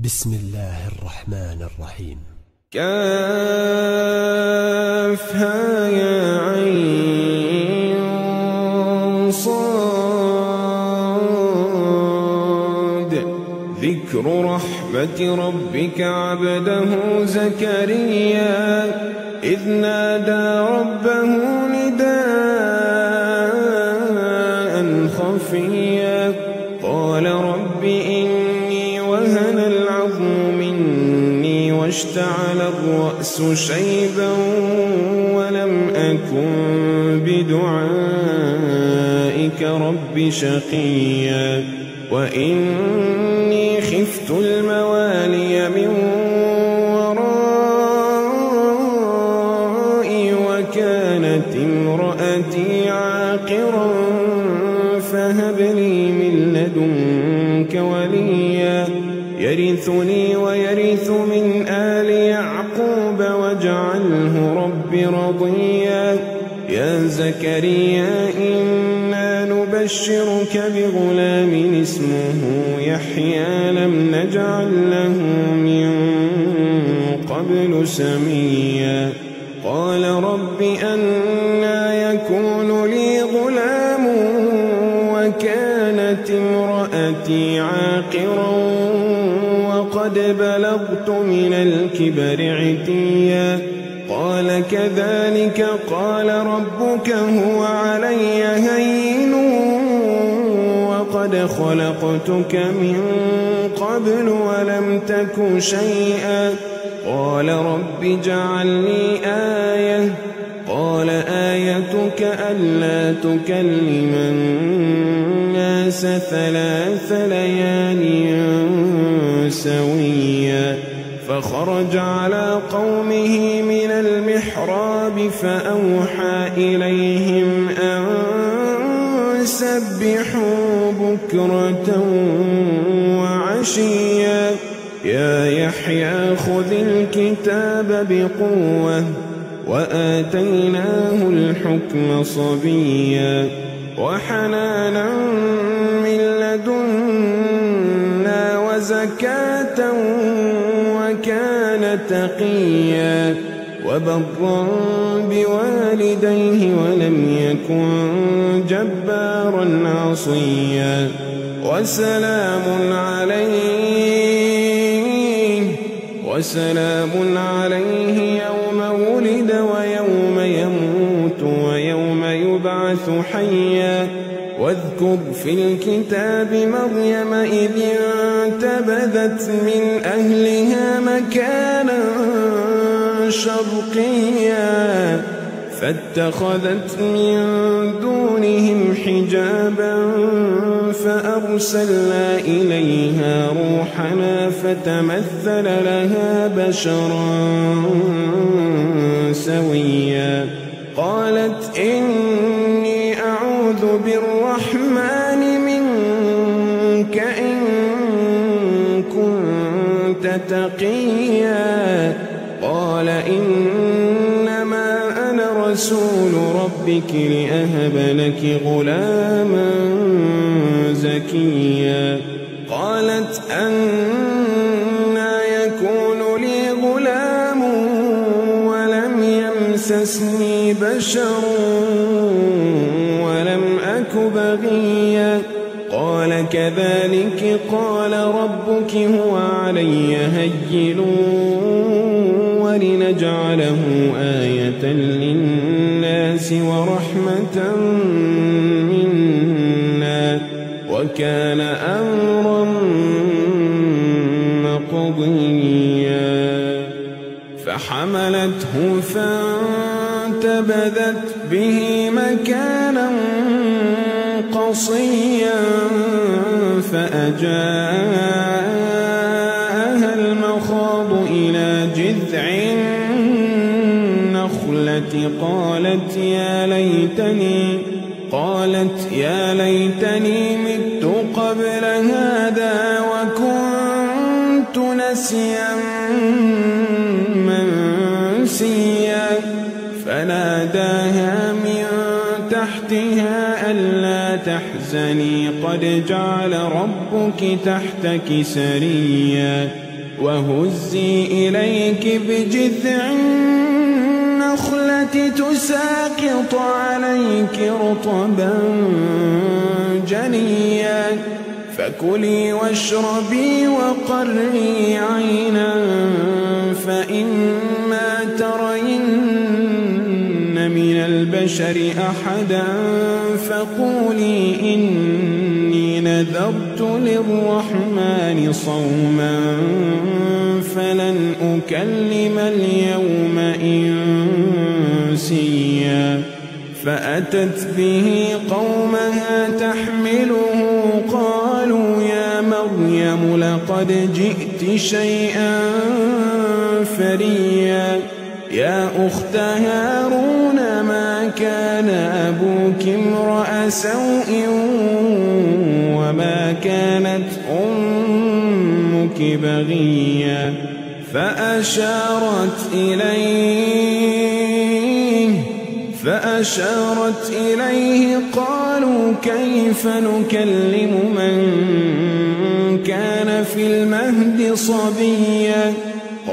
بسم الله الرحمن الرحيم. كافها يا عين صاد. ذكر رحمة ربك عبده زكريا إذ نادى ربه نداء خفيا قال رب إني وهن العظم مني واشتعل الرأس شيبا ولم أكن بدعائك رب شقيا وإني خفت الموالي من ورائي وكانت امرأتي عاقرا فهب لي من لدنك وليا يرثني ويرث من آل يعقوب واجعله رب رضيا. يا زكريا إنا نبشرك بغلام اسمه يحيى لم نجعل له من قبل سميا. قال رب أنى يكون لي غلام وكانت امرأتي عاقرا وقد بلغت من الكبر عتيا. قال كذلك قال ربك هو علي هين وقد خلقتك من قبل ولم تك شيئا. قال رب اجعل لي آية. قال آيتك ألا تكلم الناس 3 ليال سويا. فخرج على قومه من المحراب فأوحى إليهم أن سبحوا بكرة وعشيا. يا يحيى خذ الكتاب بقوة وآتيناه الحكم صبيا وحنانا من لدنا وزكاة وكان تقيا وبرا بوالديه ولم يكن جبارا عصيا. وسلام عليه يوم ولد ويوم يموت ويوم يبعث حيا. واذكر في الكتاب مريم إذ انتبذت من أهلها مكانا شرقيا فاتخذت من دونهم حجابا فأرسلنا إليها روحنا فتمثل لها بشرا سويا. قالت إني أعوذ بالرحمن منك إن كنت تقيا. قال إنما أنا رسول ربك لأهب لك غلاما زكيا. قالت أنى يكون لي غلام ولم يمسسني بشر ولم أك بغيا. قال كذلك قال ربك هو علي هين ولنجعله آية للناس ورحمة منا وكان أمرا مقضيا. فحملته فانتبذت به مكانا قصيا فأجاءها المخاض إلى جذع النخلة قالت يا ليتني مت قبل هذا وكنت نسيا منسيا. فناداها من تحتها ألا تحزني قد جعل ربك تحتك سريا وهزي إليك بجذع النخلة تساقط عليك رطبا جنيا فكلي واشربي وقري عينا فإما ترين من البشر أحدا فقولي إني نذرت للرحمن صوما فلن أكلم اليوم إنسيا فأتت به قومها تحمله قالوا يا مريم لقد جئت شيئا فريا يا أخت هارون ما كان أبوك امرأ سوء وما كانت أمك بغيا فأشارت إليه قالوا كيف نكلم من كان في المهد صبيا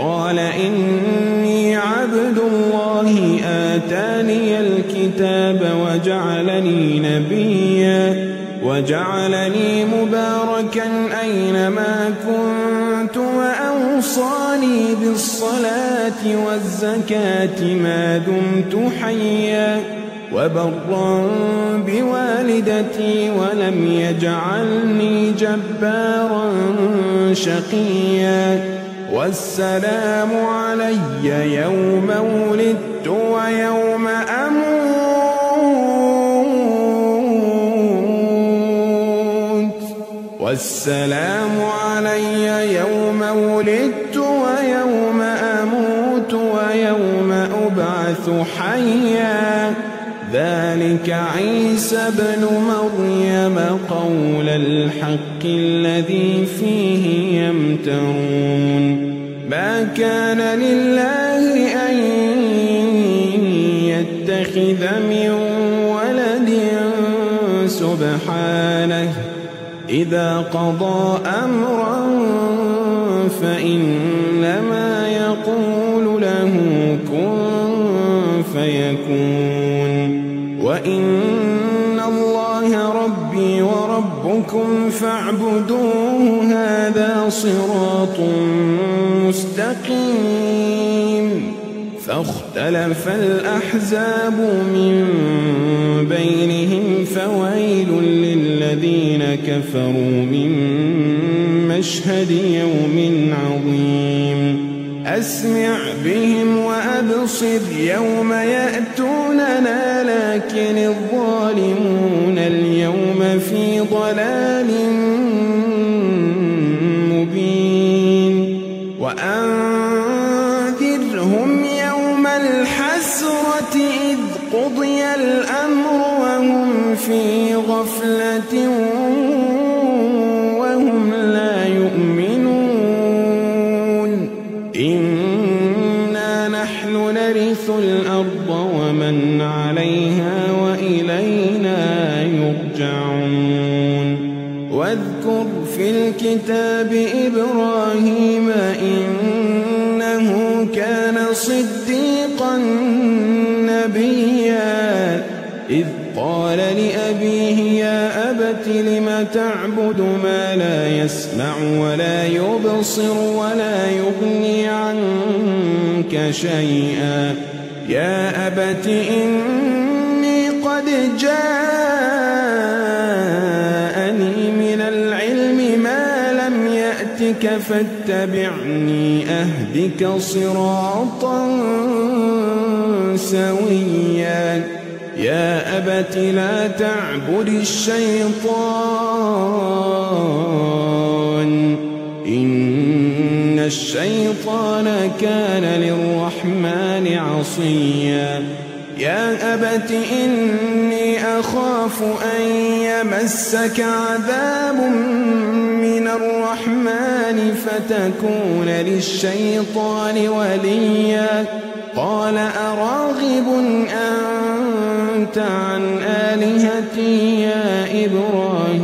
قال إني عبد الله آتاني الكتاب وجعلني نبيا وجعلني مباركا أينما كنت وأوصاني بالصلاة والزكاة ما دمت حيا وبرا بوالدتي ولم يجعلني جبارا شقيا والسلام علي يوم ولدت ويوم أموت والسلام علي يوم ولدت ويوم أموت ويوم أبعث حيا ذلك عيسى ابن مريم قول الحق الذي فيه يمترون ما كان لله أن يتخذ من ولد سبحانه إذا قضى أمرا فإنما يقول له كن فيكون وإن الله ربي وربكم فاعبدوه هذا صراط مستقيم فاختلف الأحزاب من بينهم فويل للذين كفروا من مشهد يوم عظيم أسمع بهم وأبصر يوم يأتوننا لكن الظالمون اليوم في ضلال مبين وأنذرهم يوم الحسرة إذ قضي الأمر وهم في غفلة وهم لا يؤمنون إنا نحن نرث الأرض ومن عليها وإلينا يرجعون واذكر في الكتاب إبراهيم إنه كان صديقا نبيا إذ قال لأبيه يا أبت لم تعبد ما لا يسمع ولا يبصر ولا يغني عنك شيئا يا أبت إني قد جاءني من العلم ما لم يأتك فاتبعني أهدك صراطا سويا يا أبت لا تعبد الشيطان إن الشيطان كان للرحمن عصيا يا أبت إني أخاف أن يمسك عذاب من الرحمن فتكون للشيطان وليا قال أراغب أنت عن آلهتي يا إبراهيم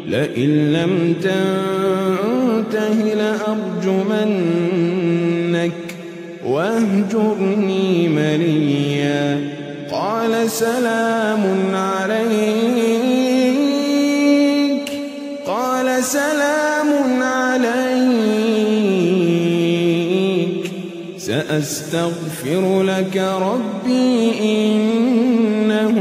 لئن لم تنته الله لأرجمنك واهجرني مليا. قال سلام عليك سأستغفر لك ربي إنه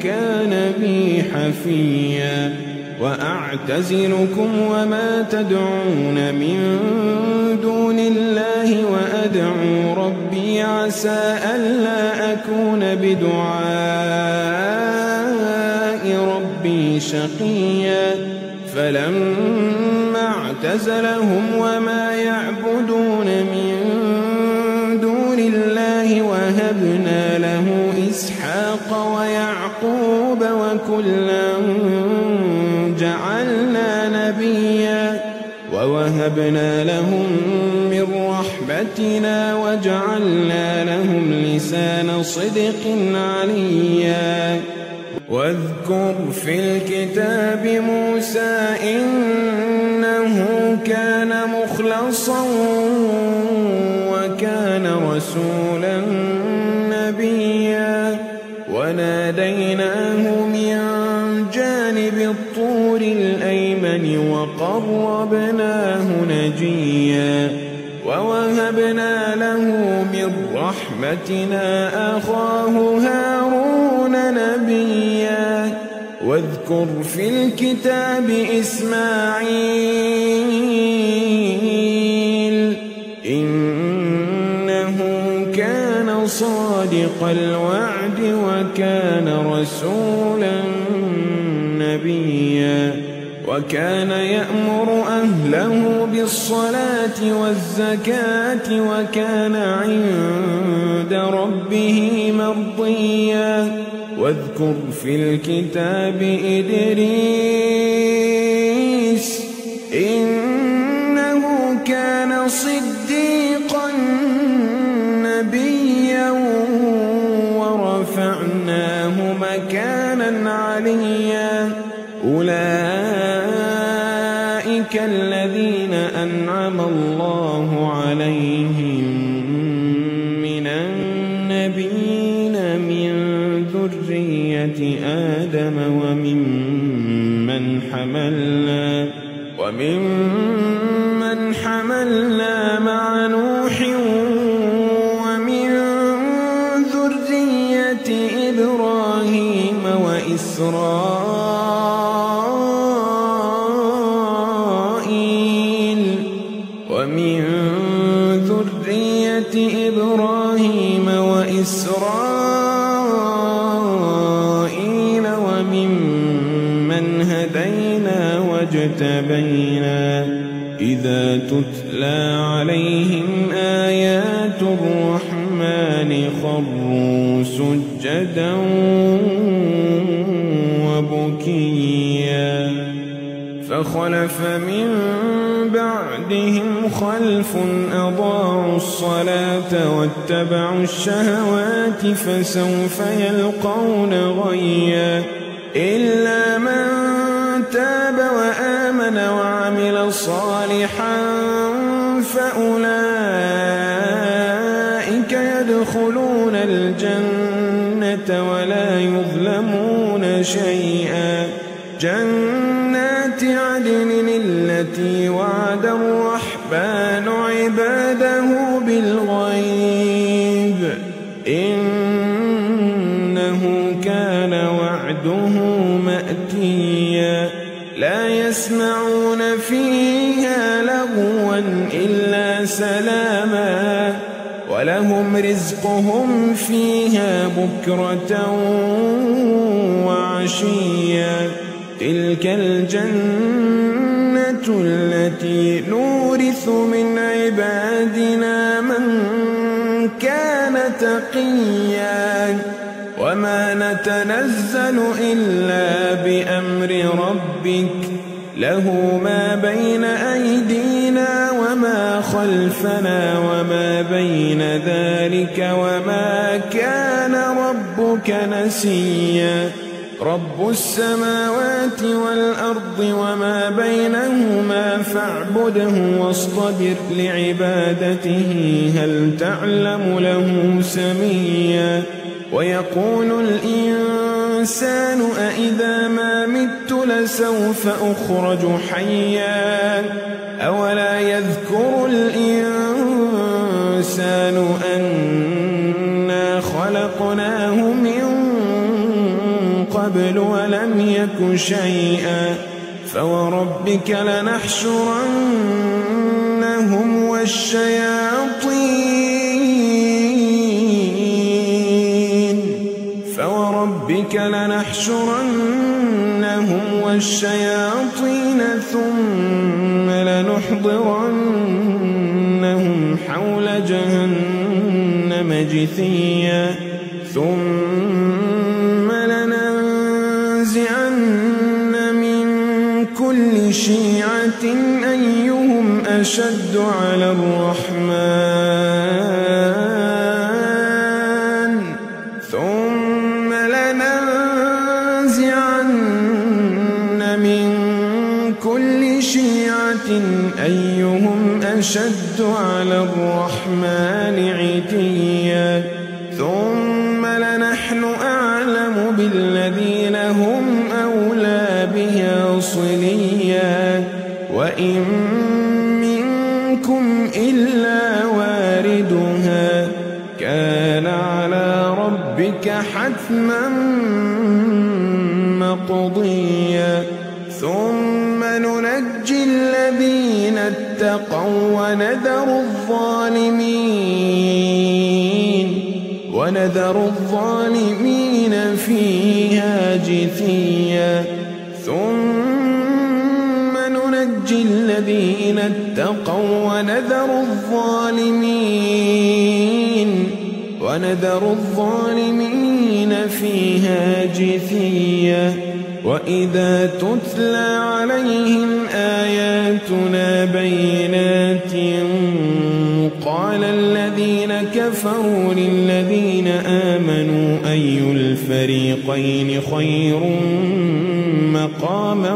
كان بي حفيا. وأعتزلكم وما تدعون من دون الله وأدعو ربي عسى ألا أكون بدعاء ربي شقيا. فلما اعتزلهم وما يعبدون من دون الله وهبنا له إسحاق ويعقوب وكلا جعلنا نبيا ووهبنا لهم من رحمتنا وجعلنا لهم لسان صدق عليا. واذكر في الكتاب موسى إنه كان مخلصا وكان رسولا نبيا. وناديناه من جانب الطور الأيمن وقربناه نجيا. ووهبنا له من رحمتنا أخاه هارون نبيا. واذكر في الكتاب إسماعيل إنه كان صادق الوعد وكان رسولا نبيا. وكان يأمر أهله بالصلاة والزكاة وكان عند ربه مرضيا. واذكر في الكتاب إدريس إنه كان صديقا نبيا ورفعناه مكانا عليا. أولئك الذين أنعم الله عليهم من النبيين من ذرية آدم وممن حملنا مع نوح ومن ذرية إبراهيم وإسرائيل وممن هدينا واجتبينا. إذا تتلى عليهم آيات الرحمن خروا سجدا وبكيا. فخلف من بعدهم خلف أضاعوا الصلاة واتبعوا الشهوات فسوف يلقون غيا. إلا من تاب وآمن وعمل صالحا فأولئك يدخلون الجنة ولا يظلمون شيئا. جنات عدن التي وعد الرحمن عباده بالغيب إنه كان وعده مأتيا. لا يسمعون فيها لغوا إلا سلاما ولهم رزقهم فيها بكرة وعشيا. تلك الجنة التي نورث من عبادنا من كان تقيا. وما نتنزل إلا بأمر ربك له ما بين أيدينا وما خلفنا وما بين ذلك وما كان ربك نسيا. رب السماوات والأرض وما بينهما فاعبده واصطبر لعبادته هل تعلم له سميا ويقول الإنسان أإذا ما مت لسوف أخرج حيا أولا يذكر الإنسان أنا خلقناه من قبل ولم يك شيئا فوربك لنحشرنهم والشياطين ثم لنحضرنهم حول جهنم جثيا ثم لننزعن من كل شيعة أيهم أشد على الرحمن ثم لننزعن من كل شيعة أيهم أشد على الرحمن عتيا ثم لنحن أعلم بالذين هم أولى بها صليا وإن منكم إلا واردها كان على ربك حتما مقضيا ثم ننجي الذين اتقوا ونذر الظالمين فيها جثيا ثم ننجي الذين اتقوا ونذر الظالمين فيها جثيا وإذا تتلى عليهم آياتنا بينات قال الذين كفروا للذين آمنوا أي الفريقين خير مقاما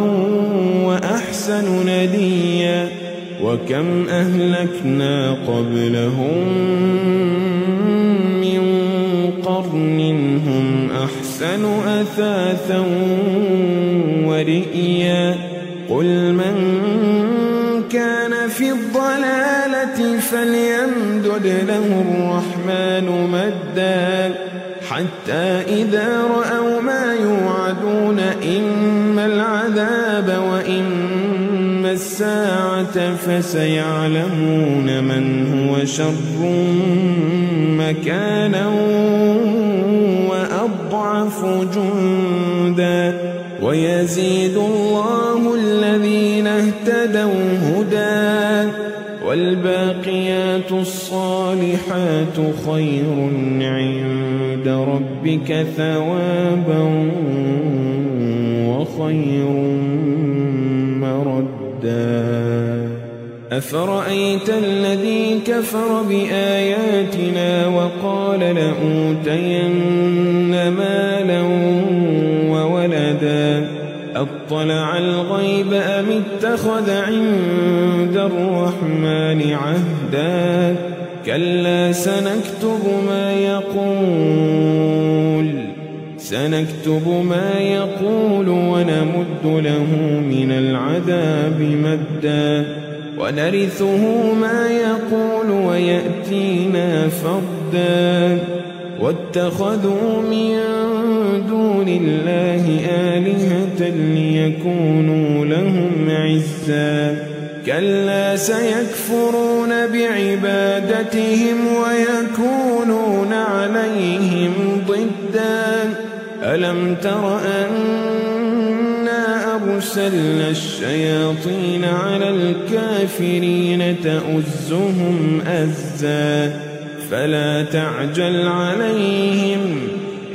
وأحسن نديا وكم أهلكنا قبلهم من قرن هم أحسن أثاثا ورئيا قل من كان في الضلالة فليمدد له الرحمن مدا حتى إذا رأوا ما يوعدون إما العذاب وإما الساعة فسيعلمون من هو شر مكانا وأضعف جندا ويزيد الله الذين اهتدوا هدى والباقيات الصالحات خير عند ربك ثوابا وخير مردا أفرأيت الذي كفر بآياتنا وقال لأوتين مالا وولدا أطلع الغيب أم اتخذ عند الرحمن عهدا كلا سنكتب ما يقول ونمد له من العذاب مدا ونرثه ما يقول ويأتينا فردا واتخذوا من دون الله آلهة ليكونوا لهم عزا كلا سيكفرون بعبادتهم ويكونون عليهم ضدا ألم تر أنا أرسلنا الشياطين على الكافرين تؤزهم أزا فلا تعجل عليهم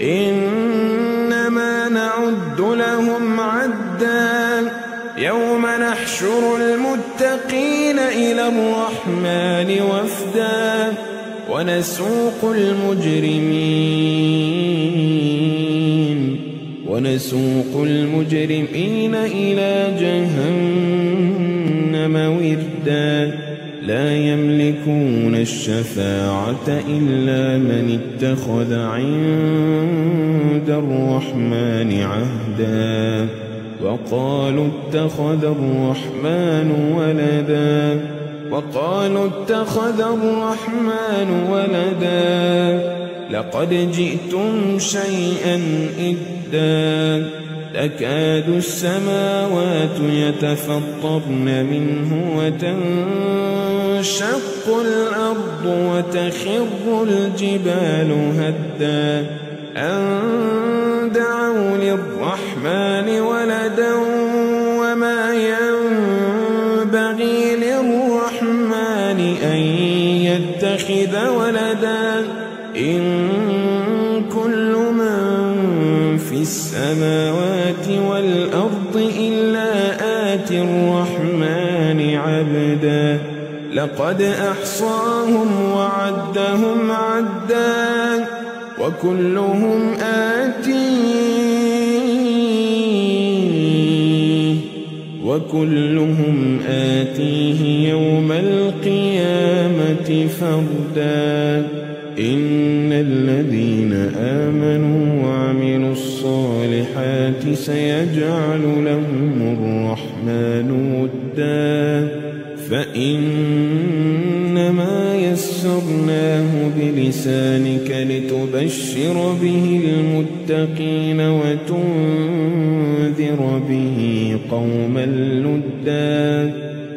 إنما نعد لهم عدا يوم نحشر المتقين إلى الرحمن وفدا ونسوق المجرمين إلى جهنم جهنم وردا لا يملكون الشفاعة إلا من اتخذ عند الرحمن عهدا وقالوا اتخذ الرحمن ولدا لقد جئتم شيئا إدا تكاد السماوات يتفطرن منه وتنشق الأرض وتخر الجبال هدا أن دعوا للرحمن ولدا وما ينبغي للرحمن أن يتخذ ولدا إن كل من في السماوات والأرض إلا آتي الرحمن عبدا لقد أحصاهم وعدهم عدا وكلهم آتيه يوم القيامة فردا إن الذين آمنوا وعملوا الصالحات سيجعل لهم الرحمن ودا فإنما يسرناه بلسانك لتبشر به المتقين وتنذر به قوما لدا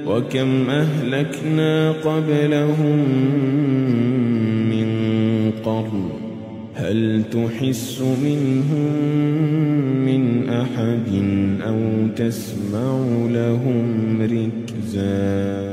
وكم أهلكنا قبلهم من قرن هل تحس منهم من أحد أو تسمع لهم ركزا